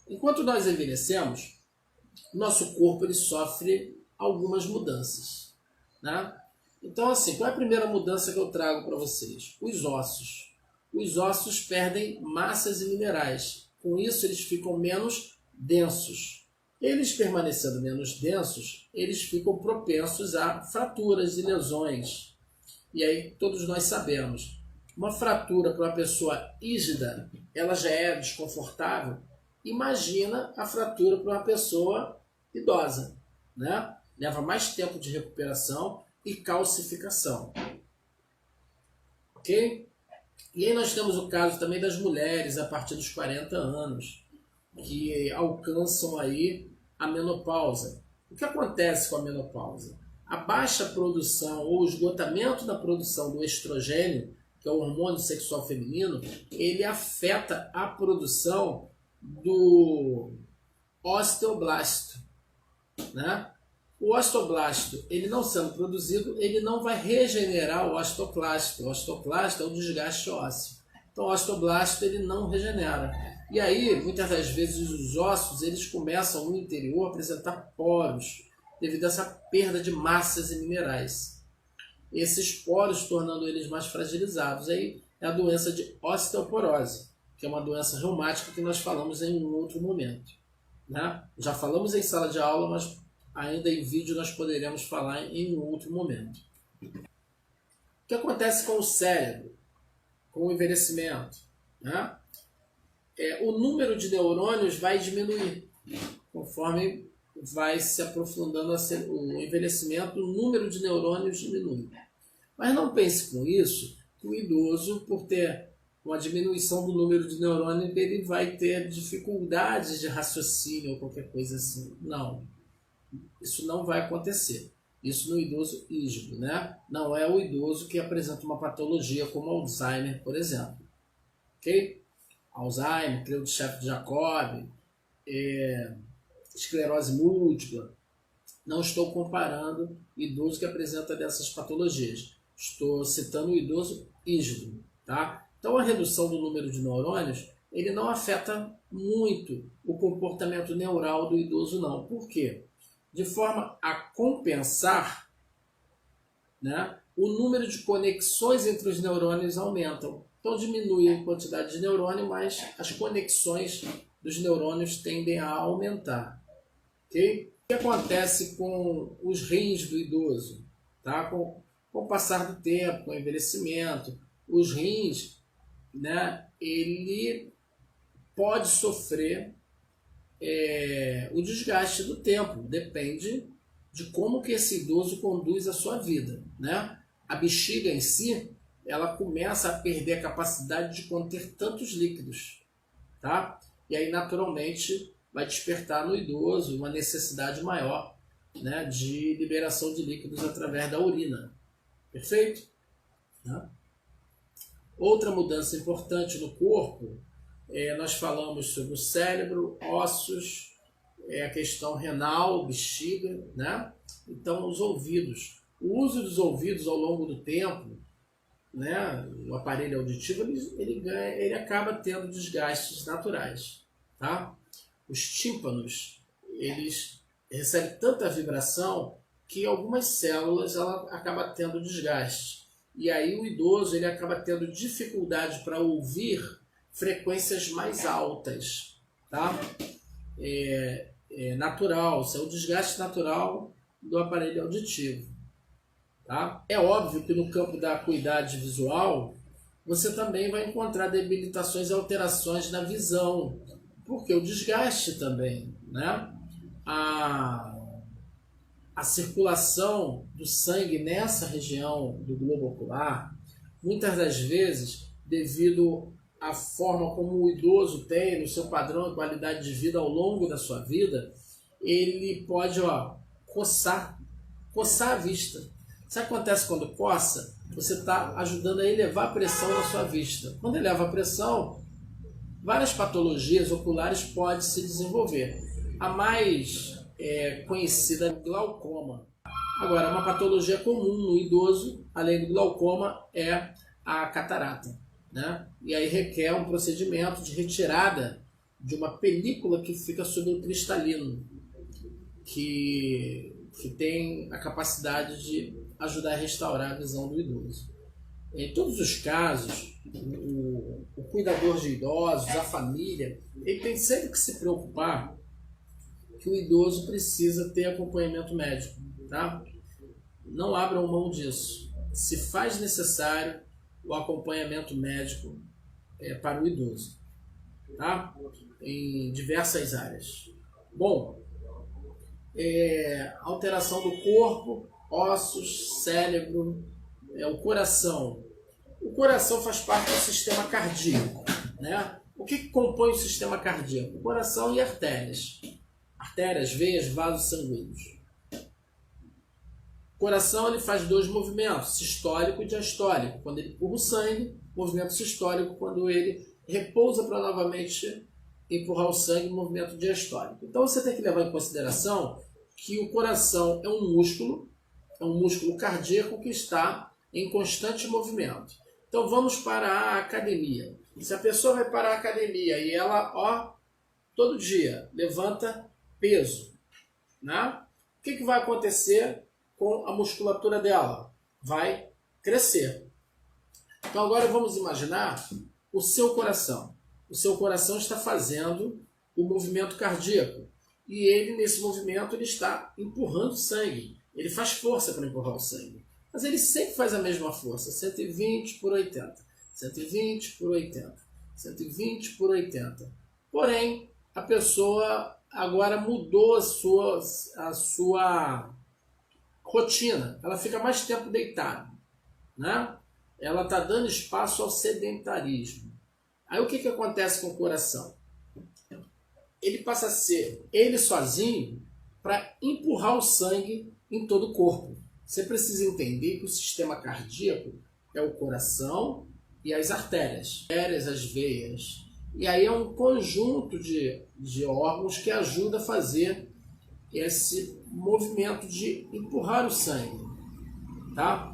Enquanto nós envelhecemos, nosso corpo ele sofre algumas mudanças, né? Então, assim, qual é a primeira mudança que eu trago para vocês? Os ossos. Os ossos perdem massas e minerais. Com isso, eles ficam menos densos. Eles permanecendo menos densos, eles ficam propensos a fraturas e lesões. E aí, todos nós sabemos, uma fratura para uma pessoa rígida, ela já é desconfortável. Imagina a fratura para uma pessoa idosa, né? Leva mais tempo de recuperação e calcificação. Ok? E aí nós temos o caso também das mulheres a partir dos 40 anos, que alcançam aí a menopausa. O que acontece com a menopausa? A baixa produção ou esgotamento da produção do estrogênio, que é o hormônio sexual feminino, ele afeta a produção do osteoblasto, né? O osteoblasto, ele não sendo produzido, ele não vai regenerar o osteoclasto. O osteoclasto é o desgaste ósseo. Então o osteoblasto ele não regenera. E aí, muitas das vezes, os ossos eles começam no interior a apresentar poros, devido a essa perda de massas e minerais. Esses poros tornando eles mais fragilizados. Aí é a doença de osteoporose, que é uma doença reumática que nós falamos em um outro momento, né? Já falamos em sala de aula, mas ainda em vídeo nós poderemos falar em um outro momento. O que acontece com o cérebro, com o envelhecimento, né? O número de neurônios vai diminuir conforme vai se aprofundando o envelhecimento, o número de neurônios diminui. Mas não pense com isso que o idoso, por ter uma diminuição do número de neurônios, ele vai ter dificuldades de raciocínio ou qualquer coisa assim. Não. Isso não vai acontecer. Isso no idoso rígido, né? Não é o idoso que apresenta uma patologia como Alzheimer, por exemplo. Ok? Alzheimer, Creutzfeldt-Jakob, esclerose múltipla. Não estou comparando idoso que apresenta dessas patologias. Estou citando o idoso rígido, tá? Então a redução do número de neurônios, ele não afeta muito o comportamento neural do idoso, não. Por quê? De forma a compensar, né, o número de conexões entre os neurônios aumentam. Então diminui a quantidade de neurônio, mas as conexões dos neurônios tendem a aumentar. Okay? O que acontece com os rins do idoso? Tá? Com o passar do tempo, com o envelhecimento, os rins, né, ele pode sofrer o desgaste do tempo, depende de como que esse idoso conduz a sua vida, né? A bexiga em si, ela começa a perder a capacidade de conter tantos líquidos, tá? E aí naturalmente vai despertar no idoso uma necessidade maior, né, de liberação de líquidos através da urina. Perfeito? Né? Outra mudança importante no corpo, nós falamos sobre o cérebro, ossos, a questão renal, bexiga, né? Então os ouvidos. O uso dos ouvidos ao longo do tempo, né, o aparelho auditivo, ele acaba tendo desgastes naturais, tá? Os tímpanos, eles recebem tanta vibração que algumas células ela acaba tendo desgaste. E aí o idoso ele acaba tendo dificuldade para ouvir frequências mais altas, tá? Natural, isso é o desgaste natural do aparelho auditivo, tá? É óbvio que no campo da acuidade visual você também vai encontrar debilitações e alterações na visão, porque o desgaste também, né? A circulação do sangue nessa região do globo ocular, muitas das vezes, devido à forma como o idoso tem no seu padrão de qualidade de vida ao longo da sua vida, ele pode coçar a vista. Sabe o que acontece quando coça? Você está ajudando a elevar a pressão na sua vista. Quando eleva a pressão, várias patologias oculares podem se desenvolver. A mais conhecida é o glaucoma. Agora, uma patologia comum no idoso, além do glaucoma, é a catarata, né? E aí requer um procedimento de retirada de uma película que fica sobre o cristalino, que tem a capacidade de ajudar a restaurar a visão do idoso. Em todos os casos, o cuidador de idosos, a família, ele tem sempre que se preocupar que o idoso precisa ter acompanhamento médico, tá? Não abram mão disso. Se faz necessário o acompanhamento médico para o idoso, tá? Em diversas áreas. Bom, alteração do corpo, ossos, cérebro, o coração. O coração faz parte do sistema cardíaco, né? O que compõe o sistema cardíaco? O coração e artérias. Artérias, veias, vasos sanguíneos. O coração ele faz dois movimentos, sistólico e diastólico. Quando ele empurra o sangue, movimento sistólico. Quando ele repousa para novamente empurrar o sangue, movimento diastólico. Então você tem que levar em consideração que o coração é um músculo cardíaco que está em constante movimento. Então vamos para a academia. Se a pessoa vai para a academia e ela, todo dia levanta peso, né? O que vai acontecer com a musculatura dela? Vai crescer. Então agora vamos imaginar o seu coração. O seu coração está fazendo o movimento cardíaco. E ele, nesse movimento, ele está empurrando sangue. Ele faz força para empurrar o sangue. Mas ele sempre faz a mesma força. 120 por 80. 120 por 80. 120 por 80. Porém, a pessoa agora mudou a sua rotina. Ela fica mais tempo deitada, né? Ela está dando espaço ao sedentarismo. Aí o que acontece com o coração? Ele passa a ser ele sozinho para empurrar o sangue em todo o corpo. Você precisa entender que o sistema cardíaco é o coração e as artérias, as veias. E aí é um conjunto de órgãos que ajuda a fazer esse movimento de empurrar o sangue, tá?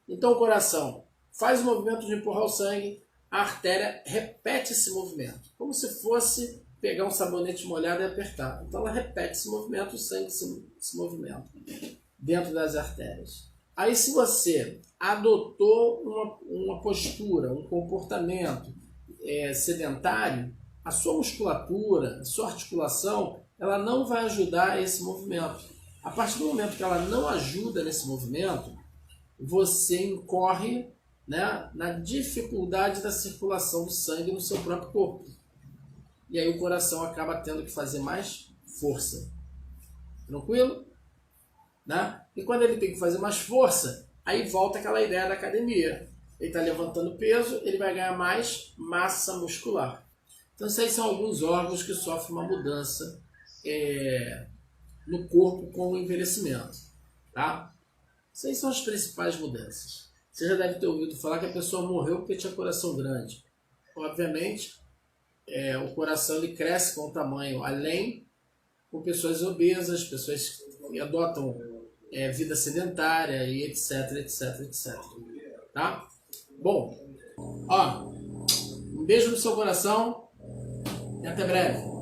Então o coração faz o movimento de empurrar o sangue, a artéria repete esse movimento, como se fosse pegar um sabonete molhado e apertar. Então ela repete esse movimento, o sangue se movimenta dentro das artérias. Aí se você adotou uma postura, um comportamento sedentário, a sua musculatura, a sua articulação, ela não vai ajudar esse movimento. A partir do momento que ela não ajuda nesse movimento, você incorre, né, na dificuldade da circulação do sangue no seu próprio corpo. E aí o coração acaba tendo que fazer mais força. Tranquilo? Né? E quando ele tem que fazer mais força, aí volta aquela ideia da academia. Ele está levantando peso, ele vai ganhar mais massa muscular. Então, esses aí são alguns órgãos que sofrem uma mudança no corpo com o envelhecimento. Tá? Essas aí são as principais mudanças. Você já deve ter ouvido falar que a pessoa morreu porque tinha coração grande. Obviamente, o coração ele cresce com o tamanho além com pessoas obesas, pessoas que adotam vida sedentária e etc, etc, etc. Tá? Bom, um beijo no seu coração e até breve.